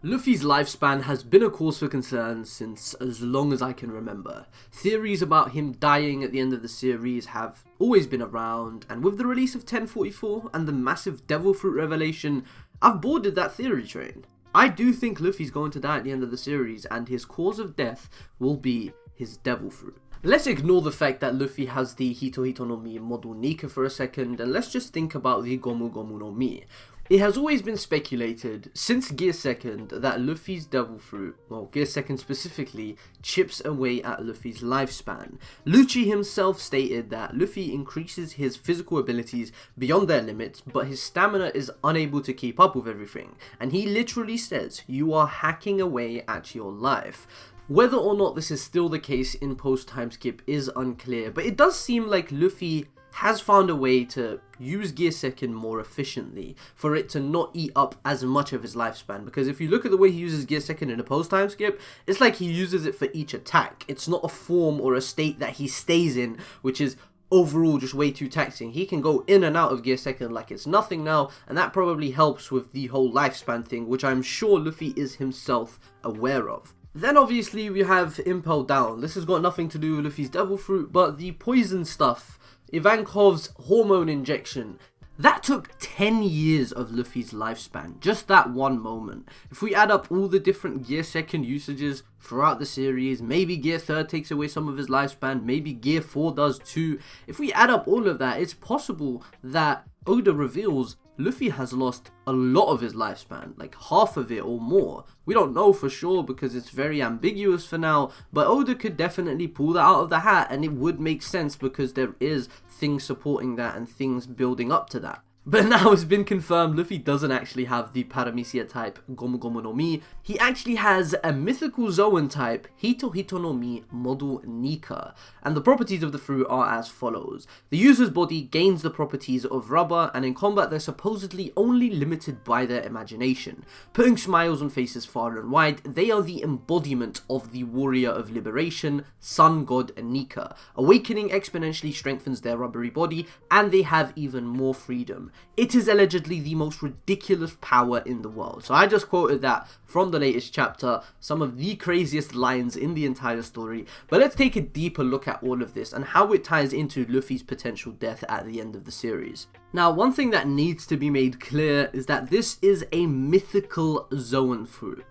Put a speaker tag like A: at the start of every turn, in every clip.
A: Luffy's lifespan has been a cause for concern since as long as I can remember. Theories about him dying at the end of the series have always been around, and with the release of 1044 and the massive Devil Fruit revelation, I've boarded that theory train. I do think Luffy's going to die at the end of the series, and his cause of death will be his Devil Fruit. Let's ignore the fact that Luffy has the Hito Hito no Mi model Nika for a second, and let's just think about the Gomu Gomu no Mi. It has always been speculated, since Gear Second, that Luffy's Devil Fruit, well, Gear Second specifically, chips away at Luffy's lifespan. Lucci himself stated that Luffy increases his physical abilities beyond their limits, but his stamina is unable to keep up with everything, and he literally says, "You are hacking away at your life." Whether or not this is still the case in post-time skip is unclear, but it does seem like Luffy has found a way to use Gear Second more efficiently for it to not eat up as much of his lifespan, because if you look at the way he uses Gear Second in a post-time skip, it's like he uses it for each attack. It's not a form or a state that he stays in, which is overall just way too taxing. He can go in and out of Gear Second like it's nothing now, and that probably helps with the whole lifespan thing, which I'm sure Luffy is himself aware of. Then obviously we have Impel Down. This has got nothing to do with Luffy's Devil Fruit, but the poison stuff, Ivankov's hormone injection, that took 10 years of Luffy's lifespan, just that one moment. If we add up all the different Gear Second usages throughout the series, maybe Gear Third takes away some of his lifespan, maybe Gear 4 does too. If we add up all of that, it's possible that Oda reveals Luffy has lost a lot of his lifespan, like half of it or more. We don't know for sure because it's very ambiguous for now, but Oda could definitely pull that out of the hat, and it would make sense because there is things supporting that and things building up to that. But now it's been confirmed Luffy doesn't actually have the Paramecia type Gomu Gomu no Mi. He actually has a mythical Zoan type Hito Hito no Mi model Nika. And the properties of the fruit are as follows. The user's body gains the properties of rubber, and in combat they're supposedly only limited by their imagination. Putting smiles on faces far and wide, they are the embodiment of the warrior of liberation, sun god Nika. Awakening exponentially strengthens their rubbery body, and they have even more freedom. It is allegedly the most ridiculous power in the world. So I just quoted that from the latest chapter, some of the craziest lines in the entire story. But let's take a deeper look at all of this and how it ties into Luffy's potential death at the end of the series. Now, one thing that needs to be made clear is that this is a mythical Zoan fruit.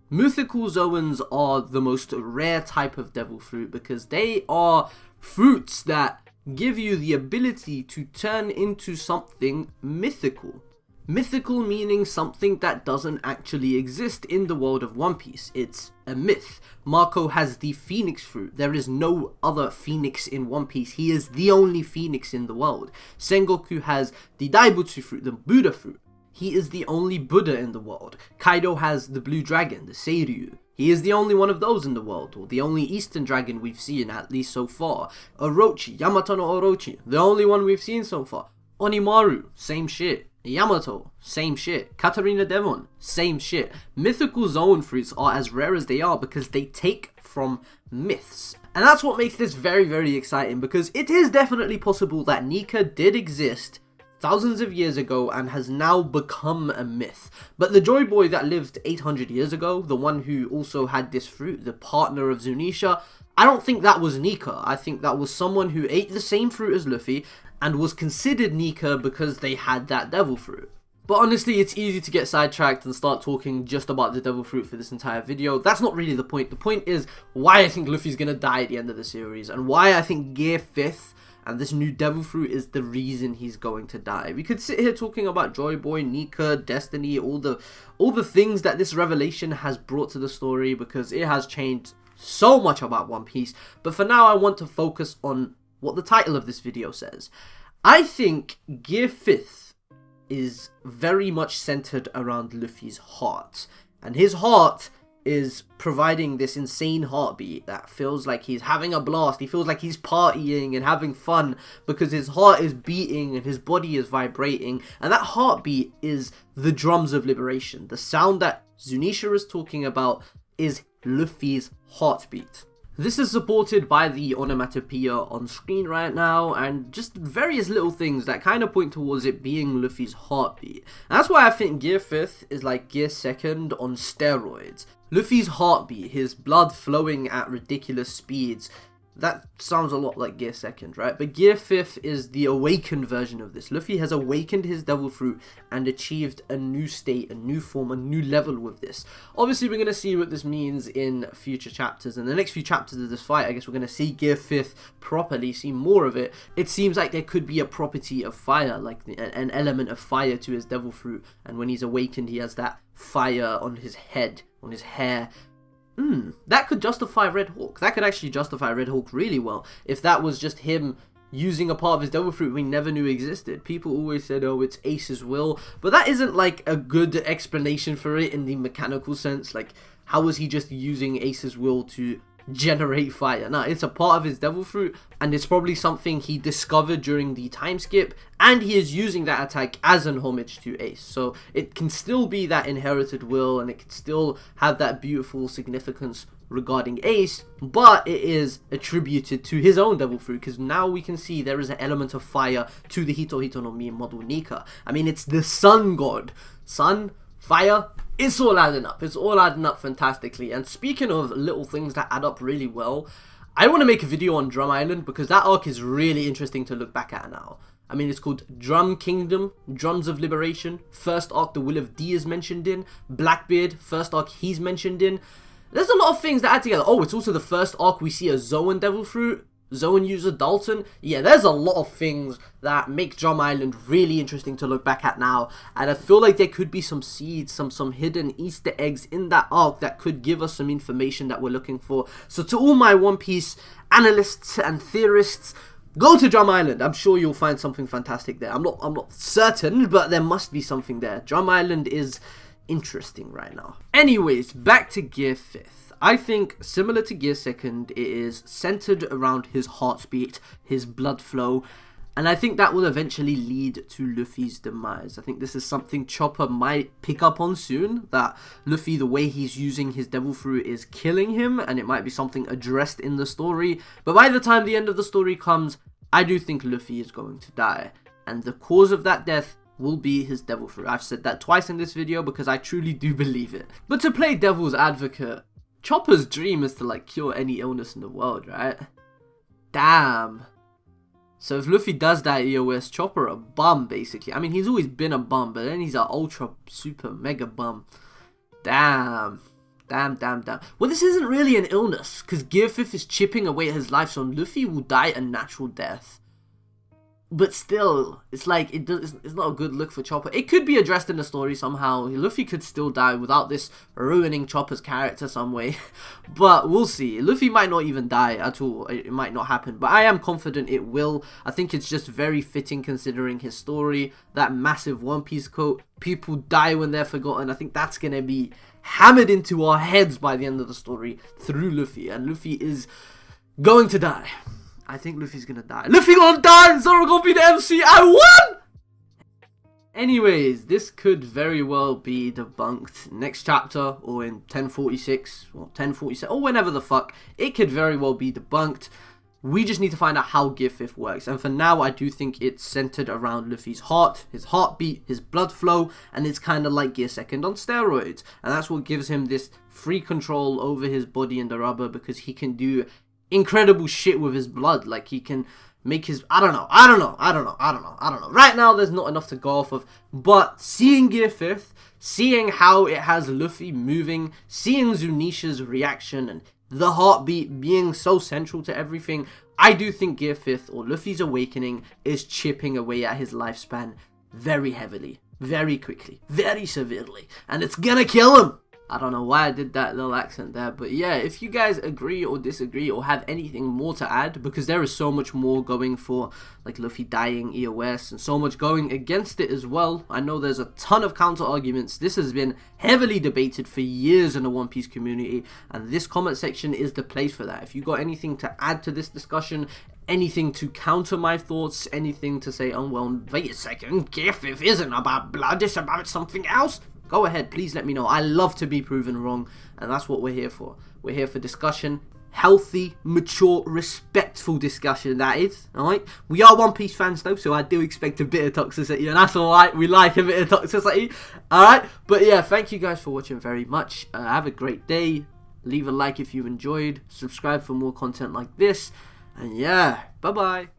A: Mythical Zoans are the most rare type of devil fruit because they are fruits that give you the ability to turn into something mythical. Mythical meaning something that doesn't actually exist in the world of One Piece. It's a myth. Marco has the Phoenix fruit. There is no other Phoenix in One Piece. He is the only Phoenix in the world. Sengoku has the Daibutsu fruit, the Buddha fruit. He is the only Buddha in the world. Kaido has the Blue Dragon, the Seiryu. He is the only one of those in the world, or the only Eastern Dragon we've seen, at least so far. Orochi, Yamato no Orochi, the only one we've seen so far. Onimaru, same shit. Yamato, same shit. Katarina Devon, same shit. Mythical Zoan fruits are as rare as they are because they take from myths. And that's what makes this very, very exciting, because it is definitely possible that Nika did exist thousands of years ago and has now become a myth. But the Joy Boy that lived 800 years ago, the one who also had this fruit, the partner of Zunisha, I don't think that was Nika. I think that was someone who ate the same fruit as Luffy and was considered Nika because they had that devil fruit. But honestly, it's easy to get sidetracked and start talking just about the devil fruit for this entire video. That's not really the point. The point is why I think Luffy's gonna die at the end of the series, and why I think Gear 5th and this new devil fruit is the reason he's going to die. We could sit here talking about Joy Boy, Nika, Destiny, all the things that this revelation has brought to the story, because it has changed so much about One Piece. But for now, I want to focus on what the title of this video says. I think Gear 5th is very much centered around Luffy's heart, and his heart is providing this insane heartbeat that feels like he's having a blast. He feels like he's partying and having fun because his heart is beating and his body is vibrating, and that heartbeat is the drums of liberation. The sound that Zunisha is talking about is Luffy's heartbeat. This is supported by the onomatopoeia on screen right now, and just various little things that kind of point towards it being Luffy's heartbeat. And that's why I think Gear 5th is like Gear 2nd on steroids. Luffy's heartbeat, his blood flowing at ridiculous speeds, that sounds a lot like Gear 2nd, right? But Gear 5th is the awakened version of this. Luffy has awakened his Devil Fruit and achieved a new state, a new form, a new level with this. Obviously, we're going to see what this means in future chapters. In the next few chapters of this fight, I guess we're going to see Gear 5th properly, see more of it. It seems like there could be a property of fire, like an element of fire to his Devil Fruit. And when he's awakened, he has that fire on his head, on his hair. That could justify Red Hawk. That could actually justify Red Hawk really well. If that was just him using a part of his Devil Fruit we never knew existed. People always said, oh, it's Ace's will. But that isn't like a good explanation for it in the mechanical sense. Like, how was he just using Ace's will to generate fire? No, it's a part of his Devil Fruit, and it's probably something he discovered during the time skip, and he is using that attack as an homage to Ace. So it can still be that inherited will, and it can still have that beautiful significance regarding Ace, but it is attributed to his own Devil Fruit, because now we can see there is an element of fire to the Hito Hito no Mi model Nika. I mean, it's the sun god. Sun, fire, it's all adding up. It's all adding up fantastically. And speaking of little things that add up really well, I want to make a video on Drum Island because that arc is really interesting to look back at now. I mean, it's called Drum Kingdom, Drums of Liberation. First arc, the Will of D is mentioned in. Blackbeard, first arc he's mentioned in. There's a lot of things that add together. Oh, it's also the first arc we see a Zoan Devil Fruit. Zoan user Dalton. Yeah, there's a lot of things that make Drum Island really interesting to look back at now, and I feel like there could be some seeds, some hidden Easter eggs in that arc that could give us some information that we're looking for. So to all my One Piece analysts and theorists, go to Drum Island. I'm sure you'll find something fantastic there. I'm not certain, but there must be something there. Drum Island is interesting right now. Anyways, back to Gear 5th. I think, similar to Gear 2nd, it is centered around his heartbeat, his blood flow, and I think that will eventually lead to Luffy's demise. I think this is something Chopper might pick up on soon, that Luffy, the way he's using his Devil Fruit is killing him, and it might be something addressed in the story, but by the time the end of the story comes, I do think Luffy is going to die, and the cause of that death will be his Devil Fruit. I've said that twice in this video because I truly do believe it. But to play devil's advocate, Chopper's dream is to like cure any illness in the world, right? Damn. So if Luffy does die at EOS, Chopper a bum basically. I mean, he's always been a bum, but then he's an ultra super mega bum. Damn. Damn. Well, this isn't really an illness, because Gear 5th is chipping away at his life, so Luffy will die a natural death. But still, it's like, it's not a good look for Chopper. It could be addressed in the story somehow. Luffy could still die without this ruining Chopper's character some way. But we'll see. Luffy might not even die at all. It might not happen. But I am confident it will. I think it's just very fitting considering his story. That massive One Piece quote, people die when they're forgotten. I think that's going to be hammered into our heads by the end of the story through Luffy. And Luffy is going to die. I think Luffy's gonna die. Luffy gonna die! Zoro gonna be the MC! I won! Anyways, this could very well be debunked next chapter, or in 1046, or 1047, or whenever the fuck. It could very well be debunked. We just need to find out how Gear 5th works. And for now, I do think it's centered around Luffy's heart, his heartbeat, his blood flow, and it's kind of like Gear 2nd on steroids. And that's what gives him this free control over his body and the rubber, because he can do incredible shit with his blood. Like, he can make his, I don't know. Right now, there's not enough to go off of, but seeing Gear 5th, seeing how it has Luffy moving, seeing Zunisha's reaction, and the heartbeat being so central to everything, I do think Gear 5th, or Luffy's awakening, is chipping away at his lifespan very heavily, very quickly, very severely, and it's gonna kill him! I don't know why I did that little accent there, but yeah, if you guys agree or disagree or have anything more to add, because there is so much more going for, like, Luffy dying EOS, and so much going against it as well. I know there's a ton of counter arguments. This has been heavily debated for years in the One Piece community, and this comment section is the place for that. If you got anything to add to this discussion, anything to counter my thoughts, anything to say, oh well, wait a second, Gear 5th isn't about blood, it's about something else, go ahead, please let me know. I love to be proven wrong, and that's what we're here for. We're here for discussion, healthy, mature, respectful discussion, that is. Alright? We are One Piece fans though, so I do expect a bit of toxicity, and that's alright. We like a bit of toxicity. Alright? But yeah, thank you guys for watching very much. Have a great day. Leave a like if you enjoyed. Subscribe for more content like this. And yeah, bye bye.